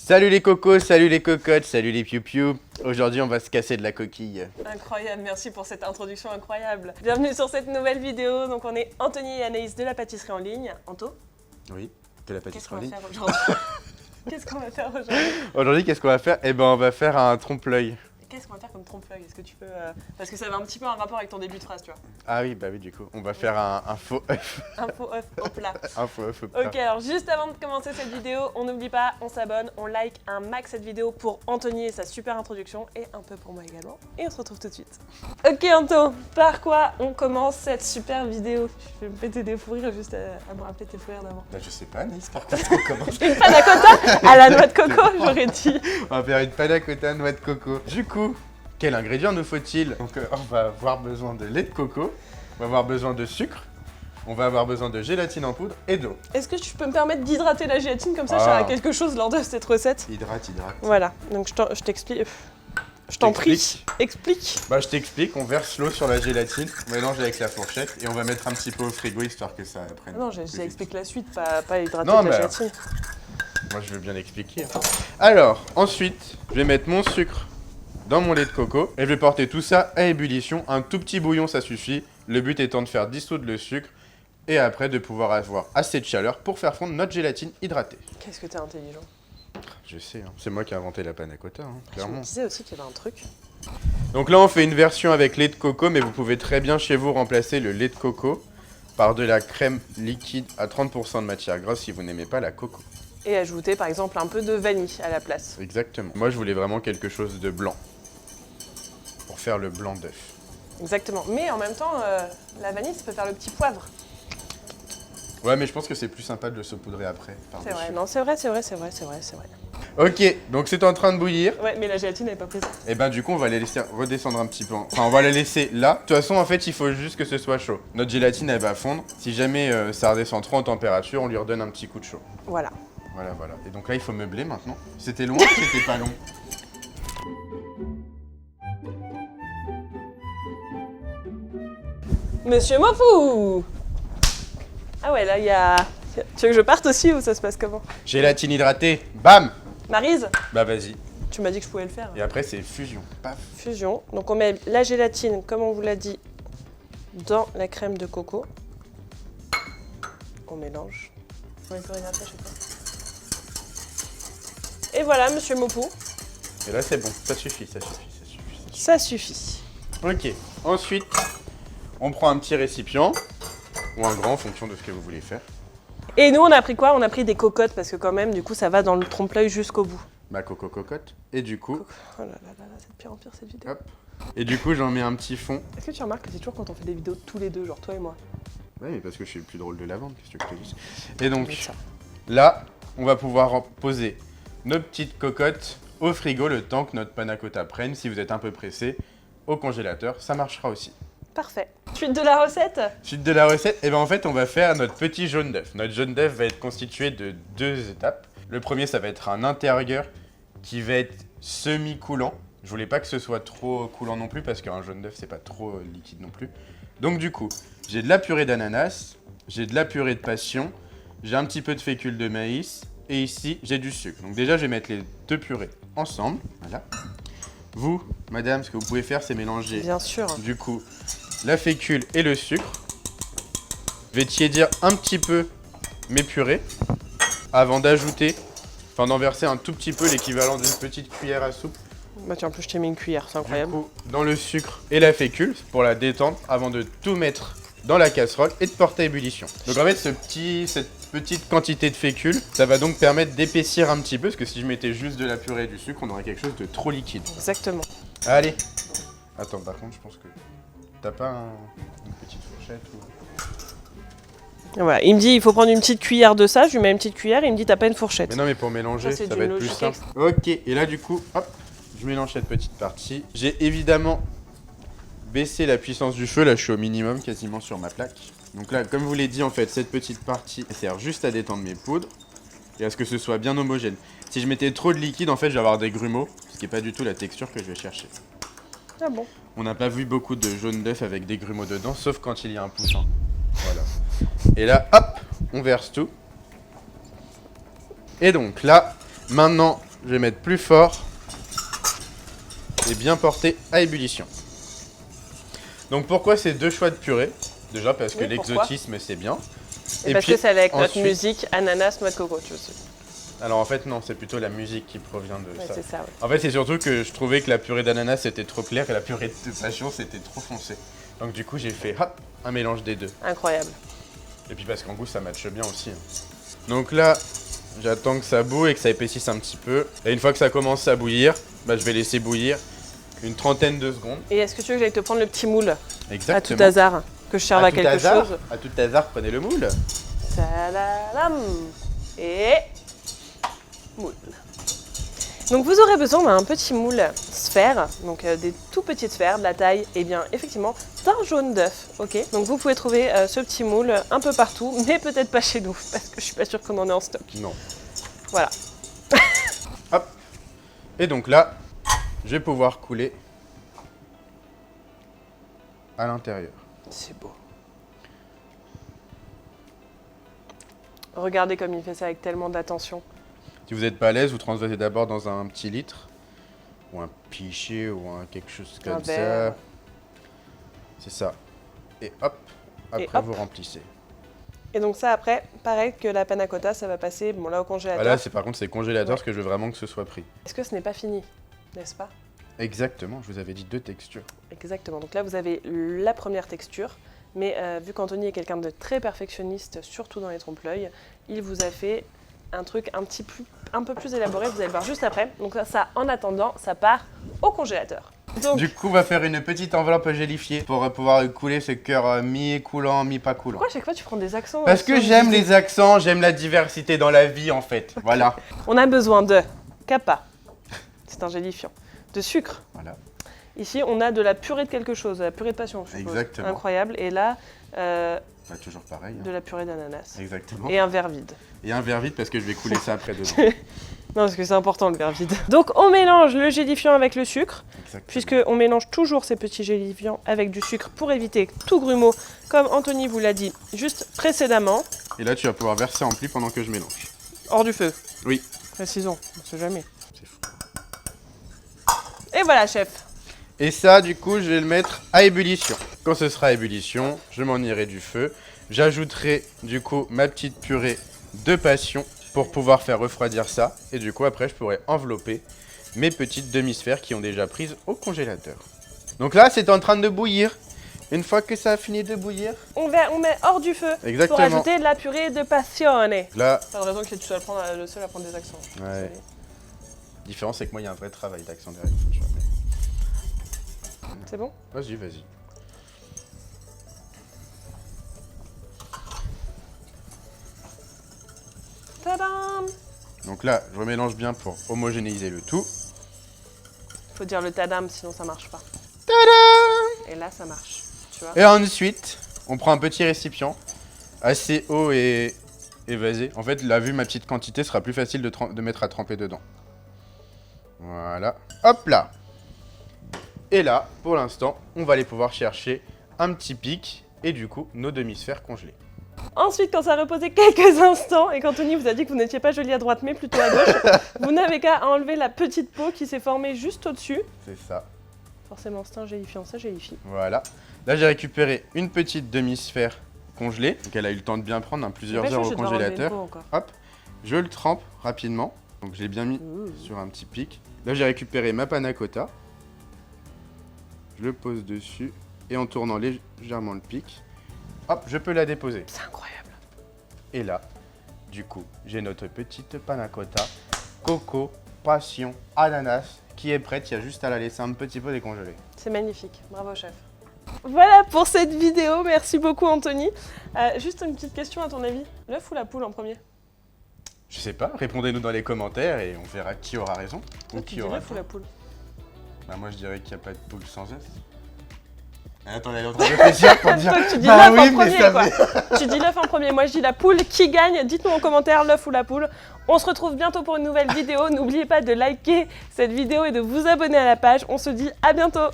Salut les cocos, salut les cocottes, salut les piou-piou. Aujourd'hui, on va se casser de la coquille. Incroyable, merci pour cette introduction incroyable. Bienvenue sur cette nouvelle vidéo. Donc on est Anthony et Anaïs de la pâtisserie en ligne. Anto, Oui, de la qu'est-ce pâtisserie qu'on en va ligne. faire aujourd'hui? Qu'est-ce qu'on va faire aujourd'hui? Aujourd'hui, qu'est-ce qu'on va faire? Eh ben, on va faire un trompe-l'œil. Qu'est-ce qu'on va faire comme trompe-l'œil? Est-ce que tu peux... Parce que ça avait un petit peu un rapport avec ton début de phrase, tu vois. Ah oui, bah oui, du coup, on va faire un faux œuf. Un faux œuf au plat. Un faux œuf au plat. Ok, alors juste avant de commencer cette vidéo, on n'oublie pas, on s'abonne, on like un max cette vidéo pour Anthony et sa super introduction et un peu pour moi également. Et on se retrouve tout de suite. Ok Anto, par quoi on commence cette super vidéo? Je vais me péter des fous rires juste à me rappeler tes fous rires d'avant. Bah, je sais pas, Anaïs, par contre, on commence. Une panna cotta à la noix de coco, j'aurais dit. On va faire une panna cotta noix de coco. Du coup, quel ingrédient nous faut-il? Donc, on va avoir besoin de lait de coco, on va avoir besoin de sucre, on va avoir besoin de gélatine en poudre et d'eau. Est-ce que tu peux me permettre d'hydrater la gélatine comme ça, je Ah. serai quelque chose lors de cette recette? Hydrate. Voilà, donc je t'explique. Je t'en prie, T'expliques explique. Bah, je t'explique, on verse l'eau sur la gélatine, on mélange avec la fourchette et on va mettre un petit peu au frigo histoire que ça prenne. Ah non, plus vite. j'explique la suite, pas hydrater Non, la mais- gélatine. Moi, je veux bien l'expliquer. Alors, ensuite, je vais mettre mon sucre dans mon lait de coco et je vais porter tout ça à ébullition. Un tout petit bouillon, ça suffit. Le but étant de faire dissoudre le sucre et après de pouvoir avoir assez de chaleur pour faire fondre notre gélatine hydratée. Qu'est-ce que t'es intelligent. Je sais, hein, c'est moi qui ai inventé la panna cotta, hein, Je me clairement. disais aussi qu'il y avait un truc. Donc là, on fait une version avec lait de coco, mais vous pouvez très bien chez vous remplacer le lait de coco par de la crème liquide à 30% de matière grasse si vous n'aimez pas la coco. Et ajouter par exemple un peu de vanille à la place. Exactement. Moi, je voulais vraiment quelque chose de blanc pour faire le blanc d'œuf. Exactement. Mais en même temps, la vanille, ça peut faire le petit poivre. Ouais, mais je pense que c'est plus sympa de le saupoudrer après. C'est vrai, non, c'est vrai. Ok, donc c'est en train de bouillir. Ouais, mais la gélatine n'est pas prise. Et ben du coup, on va la laisser redescendre un petit peu. Enfin, on va la laisser là. De toute façon, en fait, il faut juste que ce soit chaud. Notre gélatine, elle va fondre. Si jamais ça redescend trop en température, on lui redonne un petit coup de chaud. Voilà. Voilà. Et donc là, il faut meubler maintenant. C'était long ou c'était pas long? Monsieur Mofou! Ah ouais, là, il y a... Tu veux que je parte aussi ou ça se passe comment? Gélatine hydratée, bam! Maryse, Bah vas-y. tu m'as dit que je pouvais le faire. Et après, c'est fusion. Paf. Fusion. Donc on met la gélatine, comme on vous l'a dit, dans la crème de coco. On mélange. On met plus rien après, je sais pas. Et voilà, monsieur Mopou, Et là, c'est bon. Ça suffit. ça suffit. Ok. Ensuite, on prend un petit récipient ou un grand en fonction de ce que vous voulez faire. Et nous, on a pris quoi? On a pris des cocottes parce que quand même, du coup, ça va dans le trompe-l'œil jusqu'au bout. Ma coco cocotte. Et du coup, Oh là là là là, c'est de pire en pire cette vidéo. hop. Et du coup, j'en mets un petit fond. Est-ce que tu remarques que c'est toujours quand on fait des vidéos tous les deux, genre toi et moi? Ouais, mais parce que je suis le plus drôle de la vente, qu'est-ce que je te dis. Et donc, Ça. là, on va pouvoir poser nos petites cocottes au frigo le temps que notre panna cotta prenne. Si vous êtes un peu pressé, au congélateur, ça marchera aussi. Parfait. Suite de la recette? Suite de la recette, et ben en fait, on va faire notre petit jaune d'œuf. Notre jaune d'œuf va être constitué de 2 étapes. Le premier, ça va être un intérieur qui va être semi-coulant. Je voulais pas que ce soit trop coulant non plus parce qu'un jaune d'œuf, c'est pas trop liquide non plus. Donc du coup, j'ai de la purée d'ananas, j'ai de la purée de passion, j'ai un petit peu de fécule de maïs et ici, j'ai du sucre. Donc déjà, je vais mettre les 2 purées ensemble. Voilà. Vous, madame, ce que vous pouvez faire, c'est mélanger Bien sûr. du coup la fécule et le sucre. Je vais tiédir un petit peu mes purées avant d'ajouter, enfin d'en verser un tout petit peu, l'équivalent d'une petite cuillère à soupe. Bah tiens, en plus, je t'ai mis une cuillère, c'est Du incroyable. coup, dans le sucre et la fécule pour la détendre avant de tout mettre dans la casserole et de porter à ébullition. Donc en fait, cette petite quantité de fécule, ça va donc permettre d'épaissir un petit peu, parce que si je mettais juste de la purée et du sucre, on aurait quelque chose de trop liquide. Exactement. Allez. Attends, par contre, je pense que t'as pas une petite fourchette ou... Et voilà, il me dit il faut prendre une petite cuillère de ça, je lui mets une petite cuillère et il me dit t'as pas une fourchette. Mais non, mais pour mélanger, Ça, c'est ça va d'une être plus logique simple. Ok, et là du coup, hop, je mélange cette petite partie. J'ai évidemment baissé la puissance du feu, là je suis au minimum quasiment sur ma plaque. Donc là, comme je vous l'ai dit en fait, cette petite partie elle sert juste à détendre mes poudres et à ce que ce soit bien homogène. Si je mettais trop de liquide, en fait, je vais avoir des grumeaux, ce qui n'est pas du tout la texture que je vais chercher. Ah bon? On n'a pas vu beaucoup de jaune d'œuf avec des grumeaux dedans, sauf quand il y a un poussin. Voilà. Et là, hop, on verse tout. Et donc là, maintenant, je vais mettre plus fort et bien porter à ébullition. Donc pourquoi ces deux choix de purée? Déjà parce que l'exotisme c'est bien. Et parce que c'est avec notre ensuite, musique ananas, noix de coco, tu sais. Alors en fait non, c'est plutôt la musique qui provient de ça. C'est ça, ouais. En fait c'est surtout que je trouvais que la purée d'ananas était trop claire et la purée de passion c'était trop foncé. Donc du coup j'ai fait hop, un mélange des deux. Incroyable. Et puis parce qu'en goût ça matche bien aussi. Donc là, j'attends que ça boue et que ça épaississe un petit peu. Et une fois que ça commence à bouillir, bah, je vais laisser bouillir une trentaine de secondes. Et est-ce que tu veux que j'aille te prendre le petit moule? Exactement. À tout hasard, que je serve à quelque chose? À tout hasard, prenez le moule. Tadadam. Et moule. Donc vous aurez besoin d'un petit moule sphère, donc des tout petites sphères de la taille, et bien effectivement d'un jaune d'œuf, ok. Donc vous pouvez trouver ce petit moule un peu partout, mais peut-être pas chez nous, parce que je suis pas sûre qu'on en ait en stock. Non. Voilà. Hop. Et donc là, je vais pouvoir couler à l'intérieur. C'est beau. Regardez comme il fait ça avec tellement d'attention. Si vous n'êtes pas à l'aise, vous transvasez d'abord dans un petit litre, ou un pichet, ou quelque chose comme ça. C'est ça. Et hop, après vous remplissez. Et donc ça après, pareil que la panna cotta, ça va passer bon, là au congélateur. Là, par contre, c'est congélateur parce que je veux vraiment que ce soit pris. Est-ce que ce n'est pas fini, n'est-ce pas? Exactement, je vous avais dit 2 textures. Exactement, donc là vous avez la première texture, mais vu qu'Anthony est quelqu'un de très perfectionniste, surtout dans les trompe-l'œil, il vous a fait un truc un peu plus élaboré, vous allez le voir juste après. Donc ça, en attendant, ça part au congélateur. Donc, du coup, on va faire une petite enveloppe gélifiée pour pouvoir couler ce cœur mi-coulant, mi-pas coulant. Pourquoi à chaque fois tu prends des accents? Parce que j'aime les accents, j'aime la diversité dans la vie en fait. Okay. Voilà. On a besoin de capa, c'est un gélifiant, de sucre. Voilà. Ici, on a de la purée de quelque chose, de la purée de passion, je suppose. Exactement. Incroyable. Et là, toujours pareil. De la purée d'ananas. Exactement. Et un verre vide. Et un verre vide parce que je vais couler ça après dedans. Non, parce que c'est important le verre vide. Donc on mélange le gélifiant avec le sucre, puisqu'on mélange toujours ces petits gélifiants avec du sucre pour éviter tout grumeau, comme Anthony vous l'a dit juste précédemment. Et là, tu vas pouvoir verser en pli pendant que je mélange. Hors du feu. Oui. Précisons, on ne sait jamais. C'est fou. Et voilà, chef. Et ça, du coup, je vais le mettre à ébullition. Quand ce sera à ébullition, je m'en irai du feu. J'ajouterai, du coup, ma petite purée de passion pour pouvoir faire refroidir ça. Et du coup, après, je pourrai envelopper mes petites demi-sphères qui ont déjà prises au congélateur. Donc là, c'est en train de bouillir. Une fois que ça a fini de bouillir, on met hors du feu. Exactement. Pour ajouter de la purée de passione. Là, pas de raison que tu sois le seul à prendre des accents. Ouais. La différence, c'est que moi, il y a un vrai travail d'accent derrière. C'est bon? Vas-y, vas-y. Tadam! Donc là, je remélange bien pour homogénéiser le tout. Faut dire le tadam, sinon ça marche pas. Tadam! Et là, ça marche. Tu vois? Et ensuite, on prend un petit récipient assez haut et évasé. En fait, là, vu ma petite quantité, ce sera plus facile de mettre à tremper dedans. Voilà. Hop là! Et là, pour l'instant, on va aller pouvoir chercher un petit pic et du coup, nos demi-sphères congelées. Ensuite, quand ça a reposé quelques instants et qu'Anthony vous a dit que vous n'étiez pas joli à droite mais plutôt à gauche, vous n'avez qu'à enlever la petite peau qui s'est formée juste au-dessus. C'est ça. Forcément, c'est un gélifiant, ça gélifie. Voilà. Là, j'ai récupéré une petite demi-sphère congelée. Donc, elle a eu le temps de bien prendre plusieurs heures au congélateur. Hop, je le trempe rapidement. Donc, je l'ai bien mis sur un petit pic. Là, j'ai récupéré ma panna cotta. Je le pose dessus et en tournant légèrement le pic, hop, je peux la déposer. C'est incroyable. Et là, du coup, j'ai notre petite panna cotta, coco, passion, ananas, qui est prête. Il y a juste à la laisser un petit peu décongeler. C'est magnifique. Bravo, chef. Voilà pour cette vidéo. Merci beaucoup, Anthony. Juste une petite question à ton avis. L'œuf ou la poule en premier? Je sais pas. Répondez-nous dans les commentaires et on verra qui aura raison. Ou qui aura l'œuf ou la poule? Bah moi je dirais qu'il n'y a pas de poule sans œuf. Attends, elle est en train de réfléchir pour dire. Toi, tu dis l'œuf en premier, quoi. Tu dis l'œuf en premier, moi je dis la poule. Qui gagne? Dites-nous en commentaire l'œuf ou la poule. On se retrouve bientôt pour une nouvelle vidéo. N'oubliez pas de liker cette vidéo et de vous abonner à la page. On se dit à bientôt.